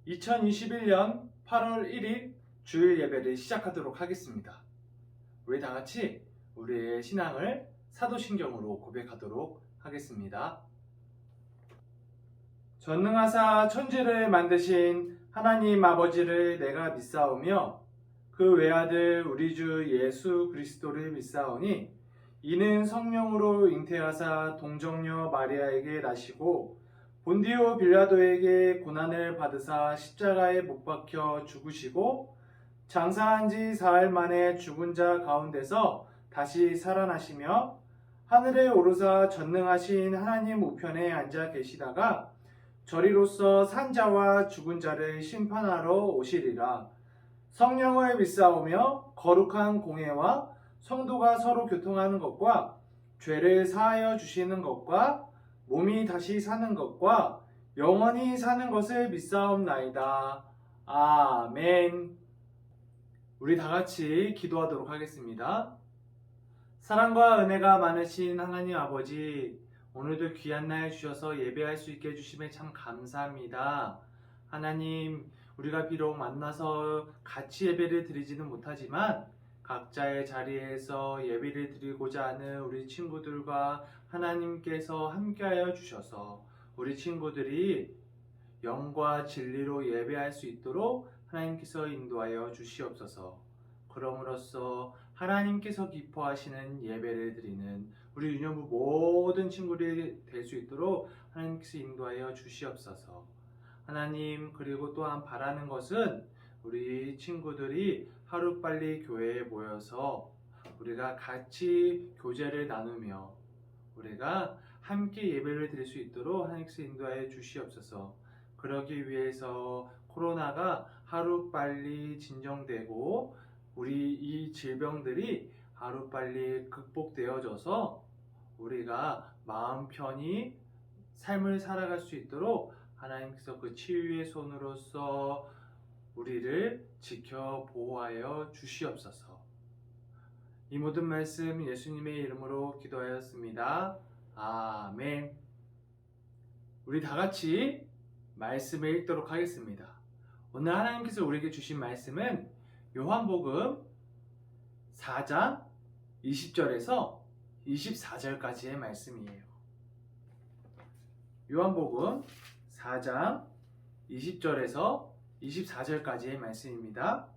2021년 8월 1일 주일 예배를 시작하도록 하겠습니다. 우리 다 같이 우리의 신앙을 사도신경으로 고백하도록 하겠습니다. 전능하사 천지를 만드신 하나님 아버지를 내가 믿사오며 그 외아들 우리 주 예수 그리스도를 믿사오니 이는 성령으로 잉태하사 동정녀 마리아에게 나시고 본디오 빌라도에게 고난을 받으사 십자가에 못 박혀 죽으시고 장사한 지 사흘 만에 죽은 자 가운데서 다시 살아나시며 하늘에 오르사 전능하신 하나님 우편에 앉아 계시다가 저리로서 산 자와 죽은 자를 심판하러 오시리라. 성령을 믿사오며 거룩한 공회와 성도가 서로 교통하는 것과 죄를 사하여 주시는 것과 몸이 다시 사는 것과 영원히 사는 것을 믿사옵나이다. 아멘. 우리 다 같이 기도하도록 하겠습니다. 사랑과 은혜가 많으신 하나님 아버지, 오늘도 귀한 날 주셔서 예배할 수 있게 해주심에 참 감사합니다. 하나님, 우리가 비록 만나서 같이 예배를 드리지는 못하지만 각자의 자리에서 예배를 드리고자 하는 우리 친구들과 하나님께서 함께하여 주셔서 우리 친구들이 영과 진리로 예배할 수 있도록 하나님께서 인도하여 주시옵소서. 그럼으로써 하나님께서 기뻐하시는 예배를 드리는 우리 유년부 모든 친구들이 될 수 있도록 하나님께서 인도하여 주시옵소서. 하나님, 그리고 또한 바라는 것은 우리 친구들이 하루빨리 교회에 모여서 우리가 같이 교제를 나누며 우리가 함께 예배를 드릴 수 있도록 하나님께서 인도하여 주시옵소서. 그러기 위해서 코로나가 하루빨리 진정되고 우리 이 질병들이 하루빨리 극복되어져서 우리가 마음 편히 삶을 살아갈 수 있도록 하나님께서 그 치유의 손으로서 우리를 지켜 보호하여 주시옵소서. 이 모든 말씀 예수님의 이름으로 기도하였습니다. 아멘. 우리 다 같이 말씀을 읽도록 하겠습니다. 오늘 하나님께서 우리에게 주신 말씀은 요한복음 4장 20절에서 24절까지의 말씀이에요. 요한복음 4장 20절에서 24절까지의 말씀입니다.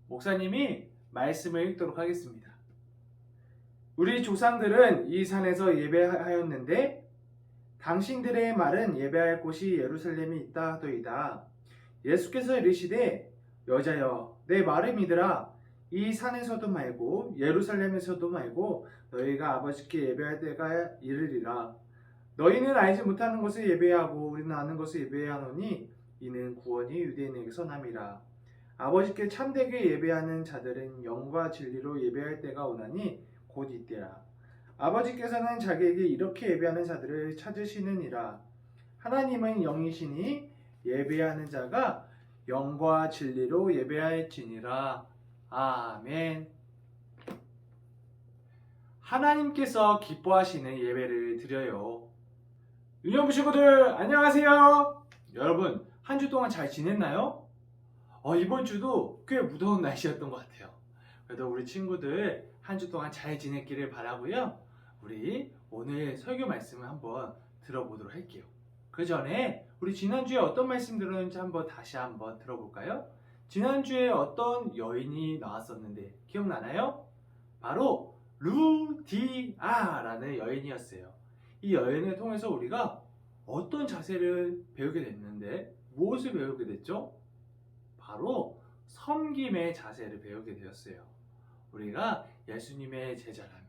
목사님이 말씀을 읽도록 하겠습니다. 우리 조상들은 이 산에서 예배하였는데 당신들의 말은 예배할 곳이 예루살렘이 있다 하도이다. 예수께서 이르시되 여자여 내 말을 믿으라. 이 산에서도 말고 예루살렘에서도 말고 너희가 아버지께 예배할 때가 이르리라. 너희는 알지 못하는 것을 예배하고 우리는 아는 것을 예배하노니 이는 구원이 유대인에게서 남이라. 아버지께 참되게 예배하는 자들은 영과 진리로 예배할 때가 오나니 곧 이때라. 아버지께서는 자기에게 이렇게 예배하는 자들을 찾으시느니라. 하나님은 영이시니 예배하는 자가 영과 진리로 예배할지니라. 아멘. 하나님께서 기뻐하시는 예배를 드려요. 유년부 친구들 안녕하세요. 여러분 한 주 동안 잘 지냈나요? 이번 주도 꽤 무더운 날씨였던 것 같아요. 그래도 우리 친구들 한 주 동안 잘 지냈기를 바라고요. 우리 오늘 설교 말씀을 한번 들어보도록 할게요. 그 전에 우리 지난주에 어떤 말씀 들었는지 다시 한번 들어볼까요? 지난주에 어떤 여인이 나왔었는데 기억나나요? 바로 루디아라는 여인이었어요. 이 여인을 통해서 우리가 어떤 자세를 배우게 됐는데 무엇을 배우게 됐죠? 바로 섬김의 자세를 배우게 되었어요. 우리가 예수님의 제자라면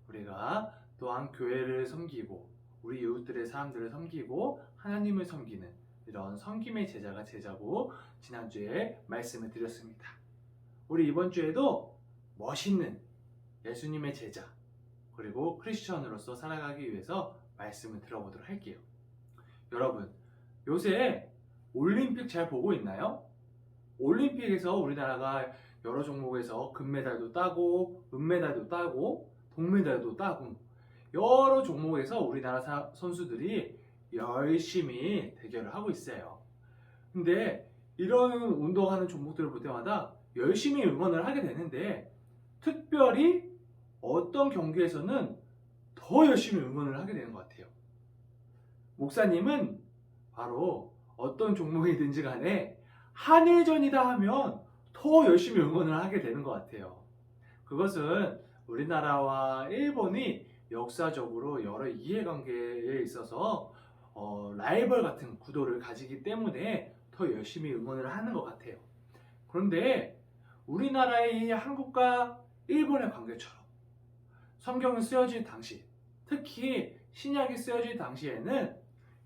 우리가 또한 교회를 섬기고 우리 이웃들의 사람들을 섬기고 하나님을 섬기는 이런 섬김의 제자가 제자고 지난주에 말씀을 드렸습니다. 우리 이번 주에도 멋있는 예수님의 제자 그리고 크리스천으로서 살아가기 위해서 말씀을 들어보도록 할게요. 여러분 요새 올림픽 잘 보고 있나요? 올림픽에서 우리나라가 여러 종목에서 금메달도 따고 은메달도 따고 동메달도 따고 여러 종목에서 우리나라 선수들이 열심히 대결을 하고 있어요. 근데 이런 운동하는 종목들을 볼 때마다 열심히 응원을 하게 되는데 특별히 어떤 경기에서는 더 열심히 응원을 하게 되는 것 같아요. 목사님은 바로 어떤 종목이든지 간에 한일전이다 하면 더 열심히 응원을 하게 되는 것 같아요. 그것은 우리나라와 일본이 역사적으로 여러 이해관계에 있어서 라이벌 같은 구도를 가지기 때문에 더 열심히 응원을 하는 것 같아요. 그런데 우리나라의 한국과 일본의 관계처럼 성경이 쓰여질 당시, 특히 신약이 쓰여질 당시에는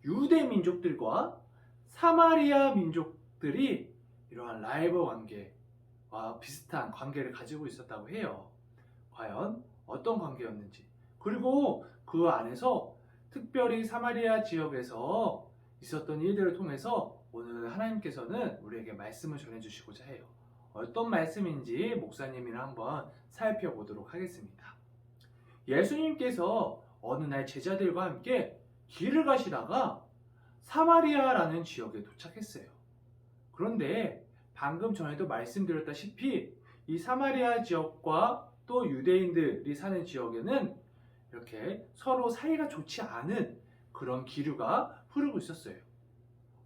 유대 민족들과 사마리아 민족들이 이러한 라이벌 관계와 비슷한 관계를 가지고 있었다고 해요. 과연 어떤 관계였는지, 그리고 그 안에서 특별히 사마리아 지역에서 있었던 일들을 통해서 오늘 하나님께서는 우리에게 말씀을 전해주시고자 해요. 어떤 말씀인지 목사님이랑 한번 살펴보도록 하겠습니다. 예수님께서 어느 날 제자들과 함께 길을 가시다가 사마리아라는 지역에 도착했어요. 그런데 방금 전에도 말씀드렸다시피 이 사마리아 지역과 또 유대인들이 사는 지역에는 이렇게 서로 사이가 좋지 않은 그런 기류가 흐르고 있었어요.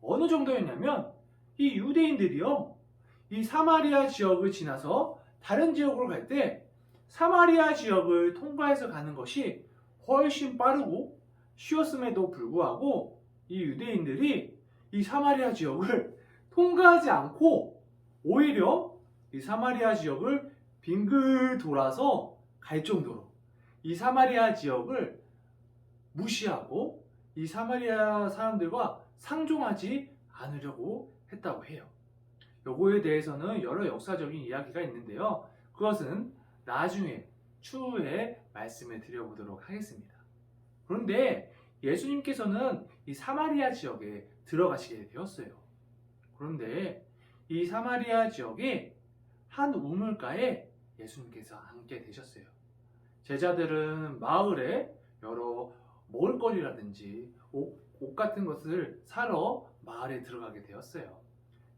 어느 정도였냐면 이 유대인들이요, 이 사마리아 지역을 지나서 다른 지역으로 갈 때 사마리아 지역을 통과해서 가는 것이 훨씬 빠르고 쉬웠음에도 불구하고 이 유대인들이 이 사마리아 지역을 통과하지 않고 오히려 이 사마리아 지역을 빙글 돌아서 갈 정도로 이 사마리아 지역을 무시하고 이 사마리아 사람들과 상종하지 않으려고 했다고 해요. 요거에 대해서는 여러 역사적인 이야기가 있는데요. 그것은 나중에 추후에 말씀을 드려보도록 하겠습니다. 그런데 예수님께서는 이 사마리아 지역에 들어가시게 되었어요. 그런데 이 사마리아 지역에 한 우물가에 예수님께서 앉게 되셨어요. 제자들은 마을에 여러 먹을거리라든지 옷 같은 것을 사러 마을에 들어가게 되었어요.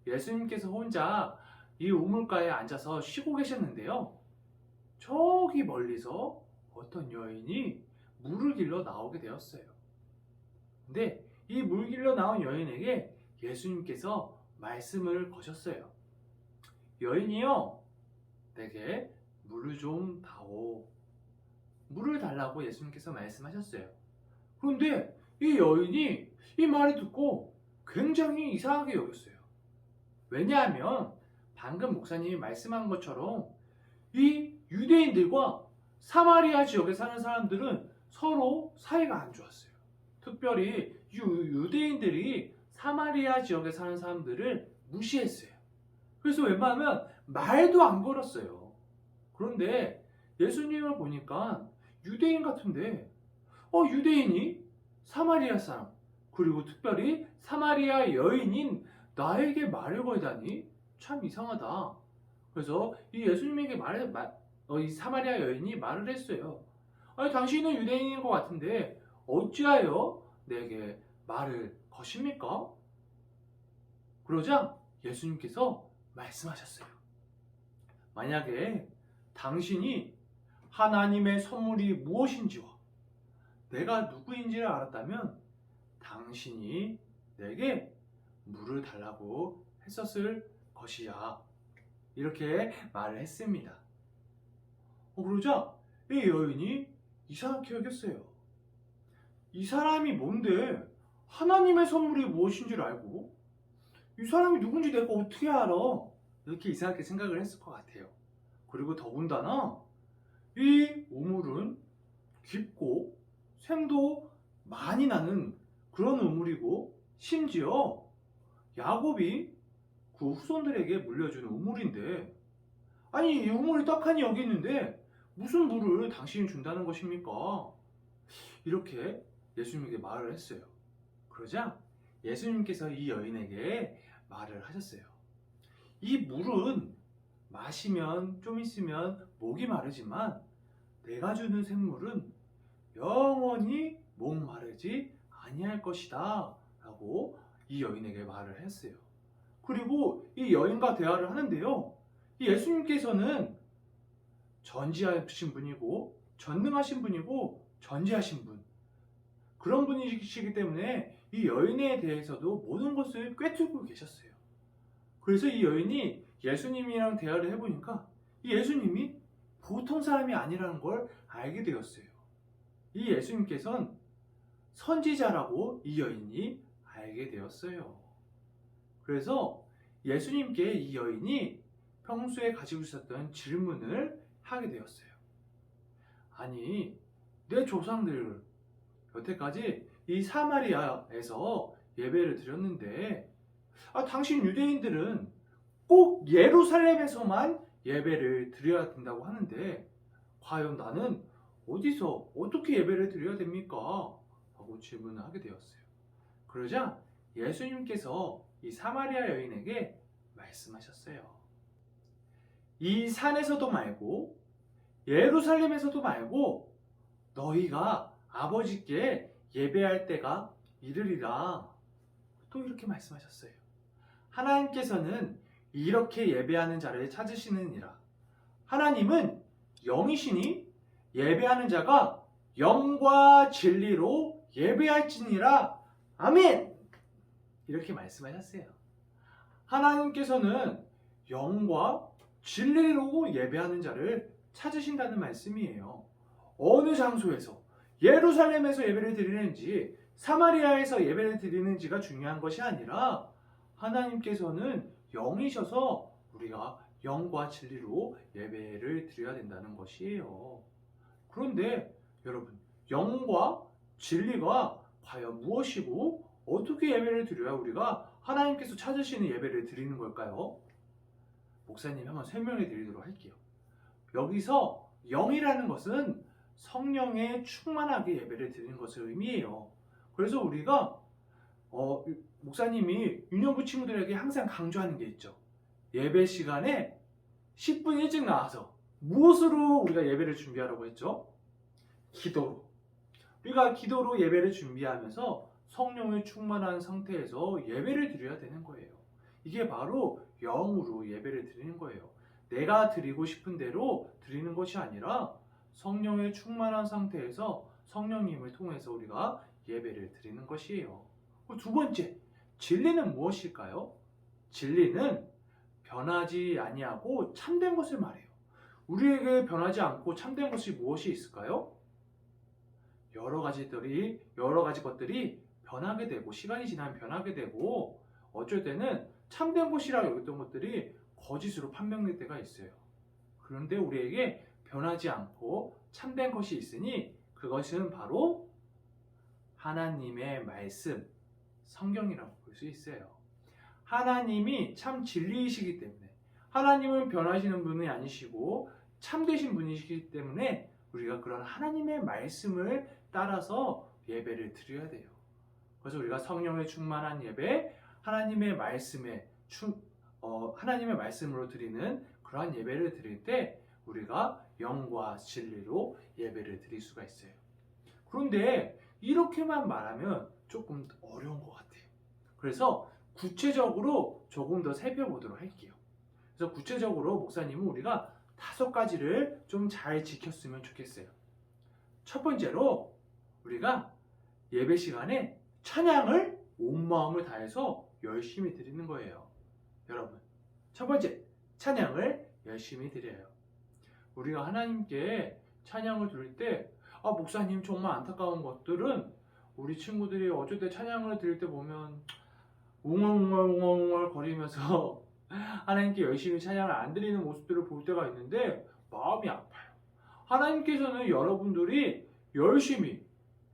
예수님께서 혼자 이 우물가에 앉아서 쉬고 계셨는데요. 저기 멀리서 어떤 여인이 물을 길러 나오게 되었어요. 근데 이 물 길러 나온 여인에게 예수님께서 말씀을 거셨어요. 여인이요, 내게 물을 좀 다오. 물을 달라고 예수님께서 말씀하셨어요. 그런데 이 여인이 이 말을 듣고 굉장히 이상하게 여겼어요. 왜냐하면 방금 목사님이 말씀한 것처럼 이 유대인들과 사마리아 지역에 사는 사람들은 서로 사이가 안 좋았어요. 특별히 유대인들이 사마리아 지역에 사는 사람들을 무시했어요. 그래서 웬만하면 말도 안 걸었어요. 그런데 예수님을 보니까 유대인 같은데 유대인이 사마리아 사람, 그리고 특별히 사마리아 여인인 나에게 말을 걸다니 참 이상하다. 그래서 이 예수님에게 이 사마리아 여인이 말을 했어요. 아니, 당신은 유대인인 것 같은데 어찌하여 내게 말을 거십니까? 그러자 예수님께서 말씀하셨어요. 만약에 당신이 하나님의 선물이 무엇인지와 내가 누구인지를 알았다면 당신이 내게 물을 달라고 했었을 것이야. 이렇게 말을 했습니다. 그러자 이 여인이 이상하게 여겼어요. 이 사람이 뭔데 하나님의 선물이 무엇인지를 알고 이 사람이 누군지 내가 어떻게 알아? 이렇게 이상하게 생각을 했을 것 같아요. 그리고 더군다나 이 우물은 깊고 샘도 많이 나는 그런 우물이고 심지어 야곱이 그 후손들에게 물려준 우물인데, 아니 이 우물이 떡하니 여기 있는데 무슨 물을 당신이 준다는 것입니까? 이렇게 예수님에게 말을 했어요. 그러자 예수님께서 이 여인에게 말을 하셨어요. 이 물은 마시면 좀 있으면 목이 마르지만 내가 주는 샘물은 영원히 목 마르지 아니할 것이다 라고 이 여인에게 말을 했어요. 그리고 이 여인과 대화를 하는데요. 이 예수님께서는 전지하신 분이고 전능하신 분이고 전지하신 분, 그런 분이시기 때문에 이 여인에 대해서도 모든 것을 꿰뚫고 계셨어요. 그래서 이 여인이 예수님이랑 대화를 해보니까 이 예수님이 보통 사람이 아니라는 걸 알게 되었어요. 이 예수님께서는 선지자라고 이 여인이 알게 되었어요. 그래서 예수님께 이 여인이 평소에 가지고 있었던 질문을 하게 되었어요. 아니, 내 조상들 여태까지 이 사마리아에서 예배를 드렸는데 당신 유대인들은 꼭 예루살렘에서만 예배를 드려야 된다고 하는데 과연 나는 어디서 어떻게 예배를 드려야 됩니까? 하고 질문을 하게 되었어요. 그러자 예수님께서 이 사마리아 여인에게 말씀하셨어요. 이 산에서도 말고 예루살렘에서도 말고 너희가 아버지께 예배할 때가 이르리라. 또 이렇게 말씀하셨어요. 하나님께서는 이렇게 예배하는 자를 찾으시느니라. 하나님은 영이시니 예배하는 자가 영과 진리로 예배할지니라. 아멘! 이렇게 말씀하셨어요. 하나님께서는 영과 진리로 예배하는 자를 찾으신다는 말씀이에요. 어느 장소에서 예루살렘에서 예배를 드리는지 사마리아에서 예배를 드리는지가 중요한 것이 아니라 하나님께서는 영이셔서 우리가 영과 진리로 예배를 드려야 된다는 것이에요. 그런데 여러분, 영과 진리가 과연 무엇이고 어떻게 예배를 드려야 우리가 하나님께서 찾으시는 예배를 드리는 걸까요? 목사님이 한번 설명해 드리도록 할게요. 여기서 영이라는 것은 성령에 충만하게 예배를 드리는 것을 의미해요. 그래서 우리가 목사님이 유년부 친구들에게 항상 강조하는 게 있죠. 예배 시간에 10분 일찍 나와서 무엇으로 우리가 예배를 준비하라고 했죠? 기도로. 우리가 기도로 예배를 준비하면서 성령에 충만한 상태에서 예배를 드려야 되는 거예요. 이게 바로 영으로 예배를 드리는 거예요. 내가 드리고 싶은 대로 드리는 것이 아니라 성령에 충만한 상태에서 성령님을 통해서 우리가 예배를 드리는 것이에요. 두 번째, 진리는 무엇일까요? 진리는 변하지 아니하고 참된 것을 말해요. 우리에게 변하지 않고 참된 것이 무엇이 있을까요? 여러 가지 것들이 변하게 되고 시간이 지나면 변하게 되고 어쩔 때는 참된 것이라고 여겼던 것들이 거짓으로 판명될 때가 있어요. 그런데 우리에게 변하지 않고 참된 것이 있으니 그것은 바로 하나님의 말씀, 성경이라고 볼 수 있어요. 하나님이 참 진리이시기 때문에 하나님은 변하시는 분이 아니시고 참되신 분이시기 때문에 우리가 그런 하나님의 말씀을 따라서 예배를 드려야 돼요. 그래서 우리가 성령에 충만한 예배, 하나님의 말씀으로 드리는 그러한 예배를 드릴 때 우리가 영과 진리로 예배를 드릴 수가 있어요. 그런데 이렇게만 말하면 조금 어려운 것 같아요. 그래서 구체적으로 조금 더 살펴보도록 할게요. 그래서 구체적으로 목사님은 우리가 5가지를 좀 잘 지켰으면 좋겠어요. 첫 번째로 우리가 예배 시간에 찬양을 온 마음을 다해서 열심히 드리는 거예요. 여러분, 첫 번째, 찬양을 열심히 드려요. 우리가 하나님께 찬양을 드릴 때 목사님 정말 안타까운 것들은 우리 친구들이 어쩔 때 찬양을 드릴 때 보면 웅얼웅얼 거리면서 하나님께 열심히 찬양을 안 드리는 모습들을 볼 때가 있는데 마음이 아파요. 하나님께서는 여러분들이 열심히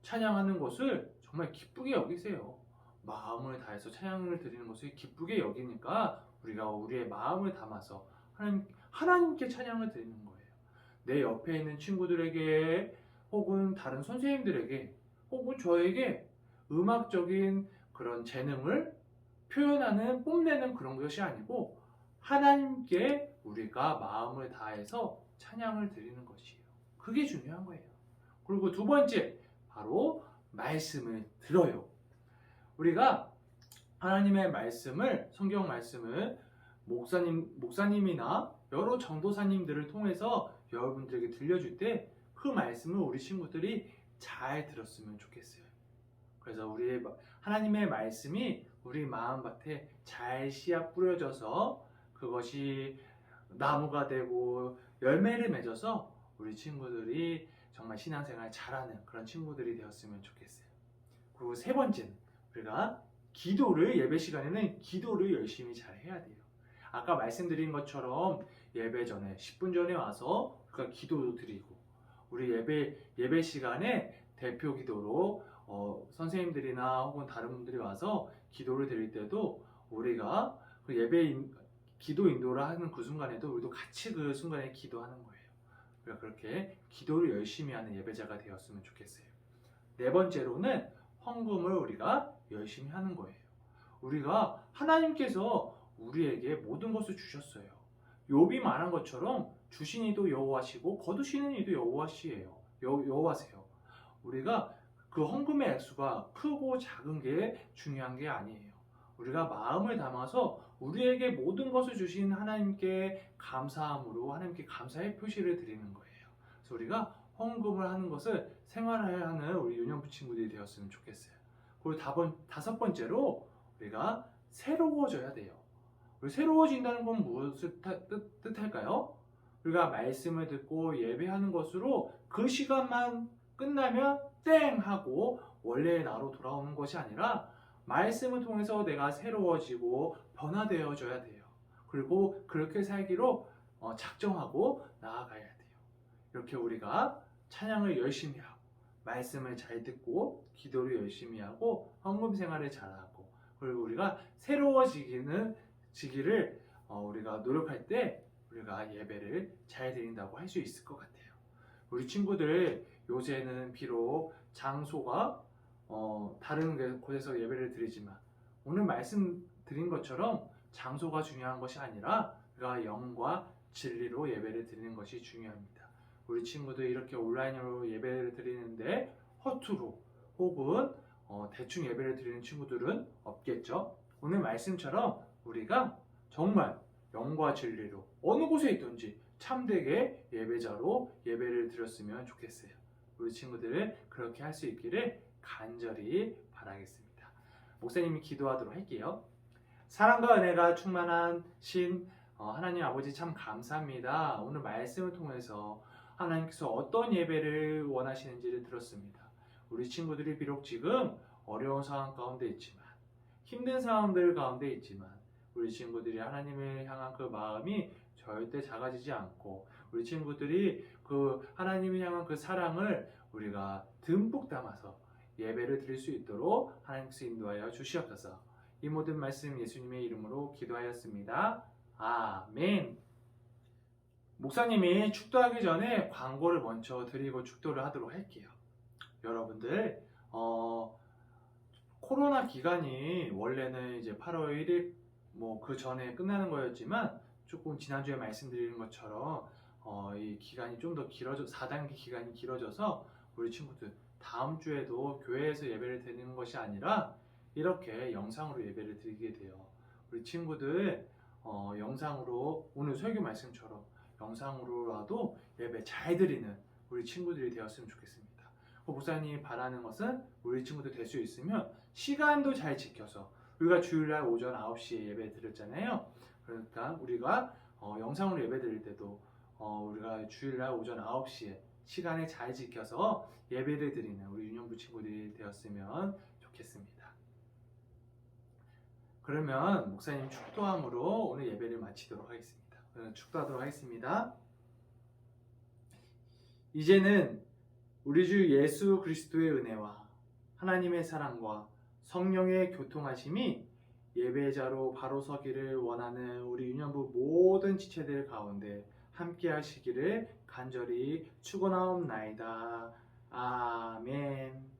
찬양하는 것을 정말 기쁘게 여기세요. 마음을 다해서 찬양을 드리는 것을 기쁘게 여기니까 우리가 우리의 마음을 담아서 하나님께 찬양을 드리는 거예요. 내 옆에 있는 친구들에게 혹은 다른 선생님들에게 혹은 저에게 음악적인 그런 재능을 표현하는, 뽐내는 그런 것이 아니고 하나님께 우리가 마음을 다해서 찬양을 드리는 것이에요. 그게 중요한 거예요. 그리고 두 번째, 바로 말씀을 들어요. 우리가 하나님의 말씀을, 성경 말씀을 목사님이나 여러 전도사님들을 통해서 여러분들에게 들려줄 때 그 말씀을 우리 친구들이 잘 들었으면 좋겠어요. 그래서 하나님의 말씀이 우리 마음밭에 잘 씨앗 뿌려져서 그것이 나무가 되고 열매를 맺어서 우리 친구들이 정말 신앙생활 잘하는 그런 친구들이 되었으면 좋겠어요. 그리고 세 번째는 우리가 예배 시간에는 기도를 열심히 잘 해야 돼요. 아까 말씀드린 것처럼 예배 전에 10분 전에 와서 우리가 기도도 드리고, 우리 예배 시간에 대표 기도로 선생님들이나 혹은 다른 분들이 와서 기도를 드릴 때도 우리가 그 기도 인도를 하는 그 순간에도 우리도 같이 그 순간에 기도하는 거예요. 우리가 그렇게 기도를 열심히 하는 예배자가 되었으면 좋겠어요. 네 번째로는 헌금을 우리가 열심히 하는 거예요. 우리가 하나님께서 우리에게 모든 것을 주셨어요. 욥이 말한 것처럼 주신 이도 여호와시고 거두시는 이도 여호와세요. 우리가 그 헌금의 액수가 크고 작은 게 중요한 게 아니에요. 우리가 마음을 담아서 우리에게 모든 것을 주신 하나님께 감사함으로 하나님께 감사의 표시를 드리는 거예요. 그래서 우리가 헌금을 하는 것을 생활하는 우리 유년부 친구들이 되었으면 좋겠어요. 그리고 다섯 번째로 우리가 새로워져야 돼요. 우리 새로워진다는 건 무엇을 뜻할까요? 우리가 말씀을 듣고 예배하는 것으로 그 시간만 끝나면 땡 하고 원래의 나로 돌아오는 것이 아니라 말씀을 통해서 내가 새로워지고 변화되어져야 돼요. 그리고 그렇게 살기로 작정하고 나아가야 돼요. 이렇게 우리가 찬양을 열심히 하고 말씀을 잘 듣고 기도를 열심히 하고 헌금 생활을 잘하고, 그리고 우리가 새로워지기를 우리가 노력할 때 우리가 예배를 잘 드린다고 할 수 있을 것 같아요. 우리 친구들 요새는 비록 장소가 다른 곳에서 예배를 드리지만 오늘 말씀드린 것처럼 장소가 중요한 것이 아니라 우리가 영과 진리로 예배를 드리는 것이 중요합니다. 우리 친구들 이렇게 온라인으로 예배를 드리는데 허투루 혹은 대충 예배를 드리는 친구들은 없겠죠. 오늘 말씀처럼 우리가 정말 영과 진리로 어느 곳에 있든지 참되게 예배자로 예배를 드렸으면 좋겠어요. 우리 친구들은 그렇게 할 수 있기를 간절히 바라겠습니다. 목사님이 기도하도록 할게요. 사랑과 은혜가 충만한 하나님 아버지, 참 감사합니다. 오늘 말씀을 통해서 하나님께서 어떤 예배를 원하시는지를 들었습니다. 우리 친구들이 비록 지금 어려운 상황 가운데 있지만, 힘든 상황들 가운데 있지만, 우리 친구들이 하나님을 향한 그 마음이 절대 작아지지 않고, 우리 친구들이 그 하나님을 향한 그 사랑을 우리가 듬뿍 담아서 예배를 드릴 수 있도록 하나님께서 인도하여 주시옵소서. 이 모든 말씀 예수님의 이름으로 기도하였습니다. 아멘. 목사님이 축도하기 전에 광고를 먼저 드리고 축도를 하도록 할게요. 여러분들, 코로나 기간이 원래는 이제 8월 1일 그 전에 끝나는 거였지만, 조금 지난주에 말씀드린 것처럼 이 기간이 좀 더 4단계 기간이 길어져서 우리 친구들 다음 주에도 교회에서 예배를 드리는 것이 아니라 이렇게 영상으로 예배를 드리게 돼요. 우리 친구들 영상으로, 오늘 설교 말씀처럼 영상으로라도 예배 잘 드리는 우리 친구들이 되었으면 좋겠습니다. 목사님이 바라는 것은 우리 친구들 될 수 있으면 시간도 잘 지켜서, 우리가 주일날 오전 9시에 예배 드렸잖아요. 그러니까 우리가 영상으로 예배 드릴 때도 우리가 주일날 오전 9시에 시간을 잘 지켜서 예배를 드리는 우리 유년부 친구들이 되었으면 좋겠습니다. 그러면 목사님 축도함으로 오늘 예배를 마치도록 하겠습니다. 축도하도록 하겠습니다. 이제는 우리 주 예수 그리스도의 은혜와 하나님의 사랑과 성령의 교통하심이 예배자로 바로 서기를 원하는 우리 유년부 모든 지체들 가운데 함께 하시기를 간절히 축원하옵나이다. 아멘.